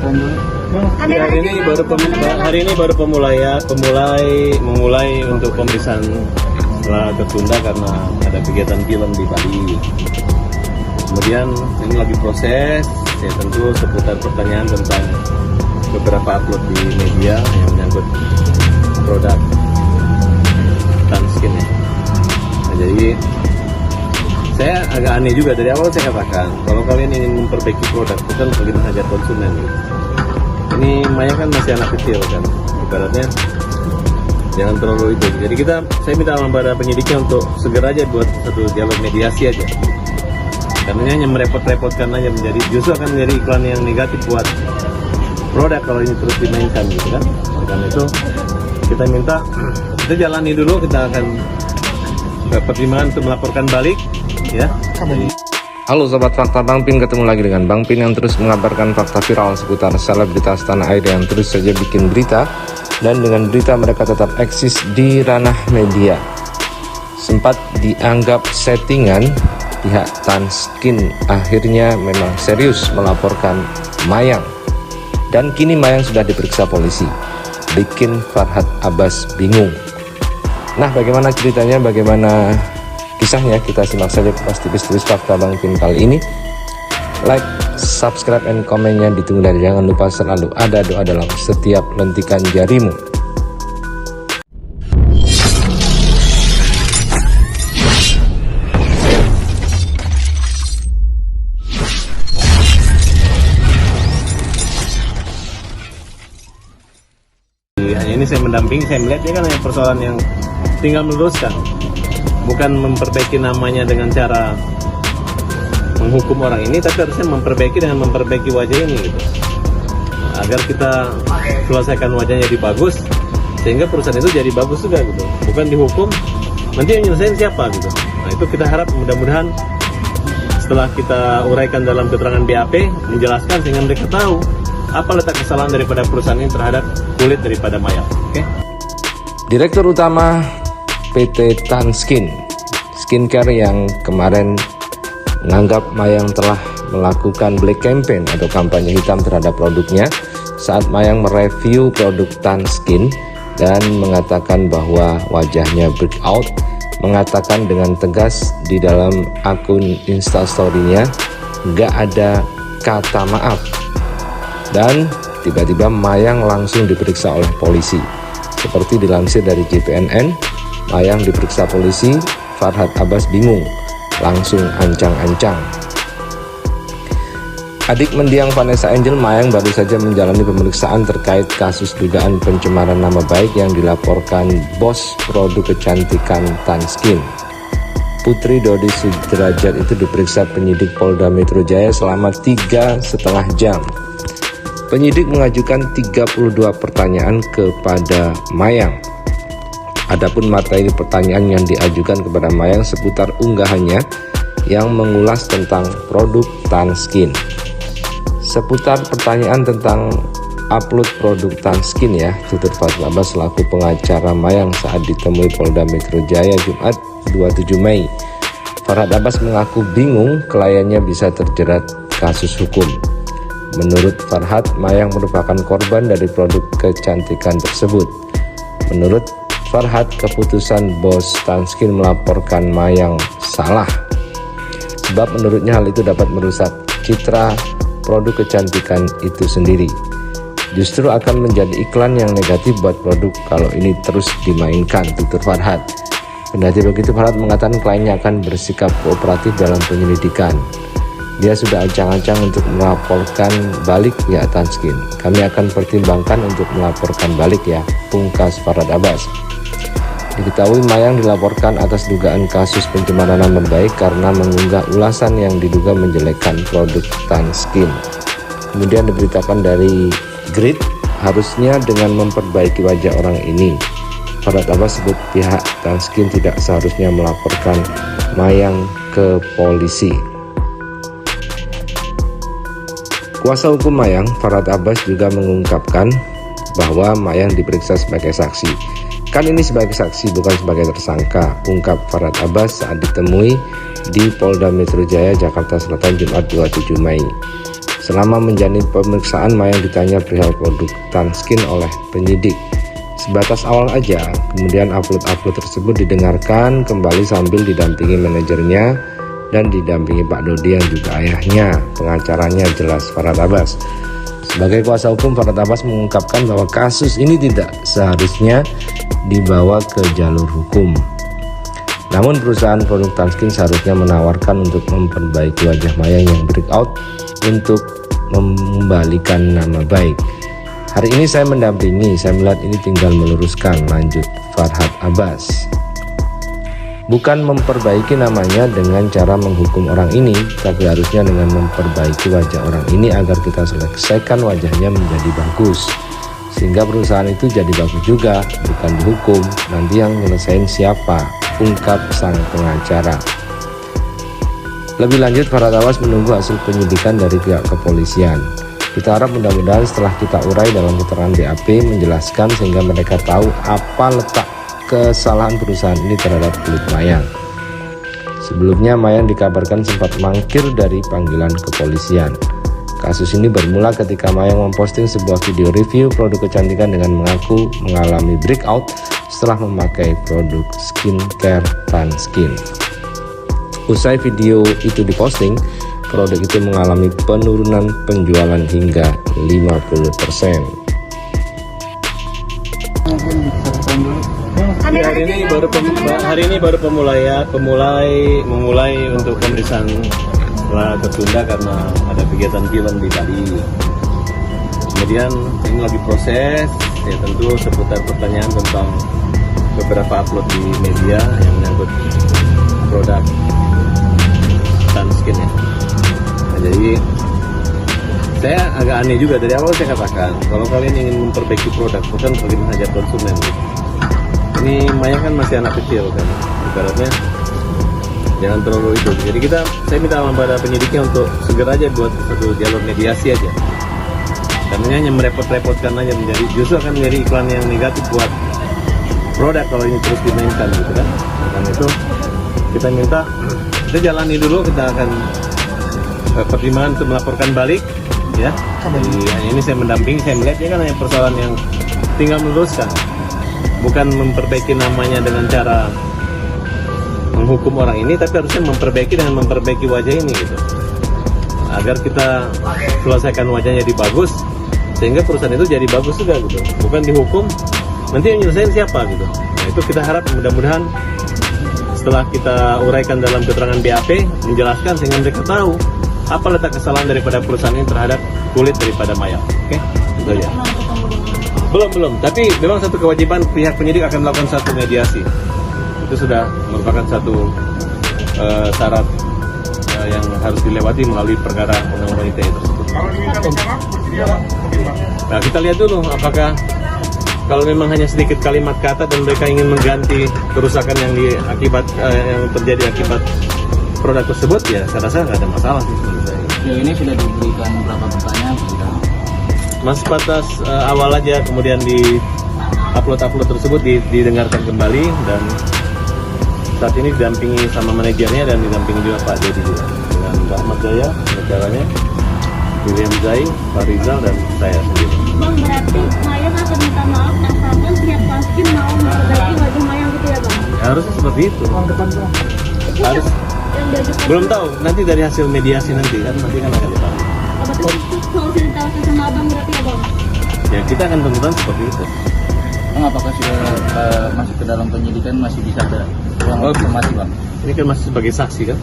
Ceritain dulu. Hari ini baru memulai untuk pemeriksaan setelah tertunda karena ada kegiatan film di Bali. Kemudian ini lagi proses, ya tentu seputar pertanyaan tentang beberapa upload di media yang menyangkut produk Tanskin ya. Nah, jadi saya agak aneh juga dari awal saya katakan kalau kalian ingin memperbaiki produk bukan bagi menghajar konsumen gitu. Ini Maya kan masih anak kecil kan, ibaratnya jangan terlalu itu. Jadi saya minta pada penyidiknya untuk segera aja buat satu dialog mediasi aja. Karena hanya merepot-repotkan aja justru akan menjadi iklan yang negatif buat produk kalau ini terus dimainkan gitu kan. Karena itu kita minta kita jalani dulu, kita akan pertimbangan untuk melaporkan balik ya. Halo Sobat Fakta, Bang Pin ketemu lagi dengan Bang Pin yang terus mengabarkan fakta viral seputar selebritas tanah air yang terus saja bikin berita, dan dengan berita mereka tetap eksis di ranah media. Sempat dianggap settingan, pihak Tanskin akhirnya memang serius melaporkan Mayang, dan kini Mayang sudah diperiksa polisi. Bikin Farhad Abbas bingung. Nah, bagaimana ceritanya, bagaimana kisahnya, kita simak saja kupas tipis-tipis fakta Bang Pin kali ini. Like, subscribe, and komennya ditunggu, dan jangan lupa selalu ada doa dalam setiap lentikan jarimu. Ini saya mendampingi, saya melihat dia kan hanya persoalan yang tinggal meluruskan, bukan memperbaiki namanya dengan cara menghukum orang ini, tapi harusnya memperbaiki dengan memperbaiki wajah ini gitu, agar kita selesaikan wajahnya jadi bagus, sehingga perusahaan itu jadi bagus juga gitu, bukan dihukum nanti yang nyelesain siapa gitu. Nah itu kita harap mudah-mudahan setelah kita uraikan dalam keterangan BAP menjelaskan sehingga mereka tahu apa letak kesalahan daripada perusahaan ini terhadap kulit daripada Mayang. Oke? Direktur Utama PT Tanskin Skincare yang kemarin menganggap Mayang telah melakukan black campaign atau kampanye hitam terhadap produknya saat Mayang mereview produk Tanskin dan mengatakan bahwa wajahnya breakout, mengatakan dengan tegas di dalam akun instastory-nya gak ada kata maaf. Dan tiba-tiba Mayang langsung diperiksa oleh polisi. Seperti dilansir dari JPNN, Mayang diperiksa polisi, Farhad Abbas bingung, langsung ancang-ancang. Adik mendiang Vanessa Angel, Mayang baru saja menjalani pemeriksaan terkait kasus dugaan pencemaran nama baik yang dilaporkan bos produk kecantikan Tanskin. Putri Dodi Sudrajat itu diperiksa penyidik Polda Metro Jaya selama 3,5 jam. Penyidik mengajukan 32 pertanyaan kepada Mayang. Adapun materi pertanyaan yang diajukan kepada Mayang seputar unggahannya yang mengulas tentang produk Tanskin. Seputar pertanyaan tentang upload produk Tanskin ya, tutur Farhad Abbas selaku pengacara Mayang saat ditemui Polda Metro Jaya Jumat 27 Mei. Farhad Abbas mengaku bingung kliennya bisa terjerat kasus hukum. Menurut Farhad, Mayang merupakan korban dari produk kecantikan tersebut. Menurut Farhad, keputusan bos Tanskin melaporkan Mayang salah, sebab menurutnya hal itu dapat merusak citra produk kecantikan itu sendiri. Justru akan menjadi iklan yang negatif buat produk kalau ini terus dimainkan, tutur Farhad. Kendati begitu, Farhad mengatakan kliennya akan bersikap kooperatif dalam penyelidikan. Dia sudah ancang-ancang untuk melaporkan balik pihak Tanskin. Kami akan pertimbangkan untuk melaporkan balik ya, pungkas Farhad Abbas. Diketahui Mayang dilaporkan atas dugaan kasus pencemaran nama baik karena mengunggah ulasan yang diduga menjelekkan produk Tanskin. Kemudian diberitakan dari Grid, harusnya dengan memperbaiki wajah orang ini. Farhad Abbas sebut pihak Tanskin tidak seharusnya melaporkan Mayang ke polisi. Kuasa hukum Mayang, Farhad Abbas, juga mengungkapkan bahwa Mayang diperiksa sebagai saksi. Kan ini sebagai saksi bukan sebagai tersangka, ungkap Farhad Abbas saat ditemui di Polda Metro Jaya, Jakarta Selatan Jumat 27 Mei. Selama menjalani pemeriksaan, Mayang ditanya perihal produk Tanskin oleh penyidik. Sebatas awal aja, kemudian upload tersebut didengarkan kembali sambil didampingi manajernya dan didampingi Pak Dodi yang juga ayahnya, pengacaranya jelas Farhad Abbas. Sebagai kuasa hukum, Farhad Abbas mengungkapkan bahwa kasus ini tidak seharusnya dibawa ke jalur hukum. Namun perusahaan produk Tanskin seharusnya menawarkan untuk memperbaiki wajah Mayang yang breakout untuk mengembalikan nama baik. Hari ini saya mendampingi, saya melihat ini tinggal meluruskan, lanjut Farhad Abbas. Bukan memperbaiki namanya dengan cara menghukum orang ini, tapi harusnya dengan memperbaiki wajah orang ini agar kita selesaikan wajahnya menjadi bagus. Sehingga perusahaan itu jadi bagus juga, bukan dihukum. Nanti yang nyelesain siapa? Ungkap sang pengacara. Lebih lanjut, Farhad Abbas menunggu hasil penyidikan dari pihak kepolisian. Kita harap mudah-mudahan setelah kita urai dalam keterangan BAP menjelaskan sehingga mereka tahu apa letak kesalahan perusahaan ini terhadap kulit Mayang. Sebelumnya Mayang dikabarkan sempat mangkir dari panggilan kepolisian. Kasus ini bermula ketika Mayang memposting sebuah video review produk kecantikan dengan mengaku mengalami breakout setelah memakai produk skincare Tanskin. Usai video itu diposting, produk itu mengalami penurunan penjualan hingga 50%. Hari ini baru memulai untuk pemeriksaan tertunda karena ada kegiatan film di Bali. Kemudian ini lagi proses, ya tentu seputar pertanyaan tentang beberapa upload di media yang menyangkut produk Tanskin ya. Nah, jadi saya agak aneh juga dari awal saya katakan kalau kalian ingin memperbaiki produk bukan bagi menghajar konsumen. Ini Mayang kan masih anak kecil kan, ibaratnya jangan terlalu itu. Jadi saya minta kepada penyidiknya untuk segera aja buat satu jalur mediasi aja. Karena hanya merepot-repotkan aja menjadi justru akan menjadi iklan yang negatif buat produk kalau ini terus dimainkan gitu kan. Karena itu kita minta kita jalani dulu, kita akan pertimbangan untuk melaporkan balik ya. Jadi ini saya mendampingi, saya melihat ini kan hanya persoalan yang tinggal meluruskan, bukan memperbaiki namanya dengan cara menghukum orang ini, tapi harusnya memperbaiki dengan memperbaiki wajah ini gitu, agar kita selesaikan wajahnya jadi bagus sehingga perusahaan itu jadi bagus juga gitu, bukan dihukum nanti yang nyelesain siapa gitu. Nah itu kita harap mudah-mudahan setelah kita uraikan dalam keterangan BAP menjelaskan sehingga mereka tahu apa letak kesalahan daripada perusahaan ini terhadap kulit daripada Mayang. Oke, itu aja. Belum, tapi memang satu kewajiban pihak penyidik akan melakukan satu mediasi. Itu sudah merupakan satu syarat yang harus dilewati melalui perkara undang-undang ITE tersebut. Nah, kita lihat dulu apakah kalau memang hanya sedikit kalimat kata dan mereka ingin mengganti kerusakan yang yang terjadi akibat produk tersebut, ya saya rasa nggak ada masalah sih menurut saya. Ini sudah diberikan beberapa pertanyaan sudah. Mas batas awal aja, kemudian di upload tersebut didengarkan kembali dan saat ini didampingi sama manajernya dan didampingi juga Pak Dodi juga dengan Mbak Ahmad Jaya, pengacaranya, William Zai, Pak Rizal dan saya sendiri. Bang, berarti Mayang akan minta maaf asalkan pihak Tanskin mau memperbaiki wajah Mayang gitu ya Bang? Harusnya seperti itu. Harus. Belum tahu, nanti dari hasil mediasi nanti kan akan ditahu. Solusi ditawarkan sama Abang berarti ya Bang? Ya kita akan tentukan seperti itu. Bang, apakah sudah masuk ke dalam penyidikan masih bisa ada ruang informasi Bang? Ini kan masih sebagai saksi kan.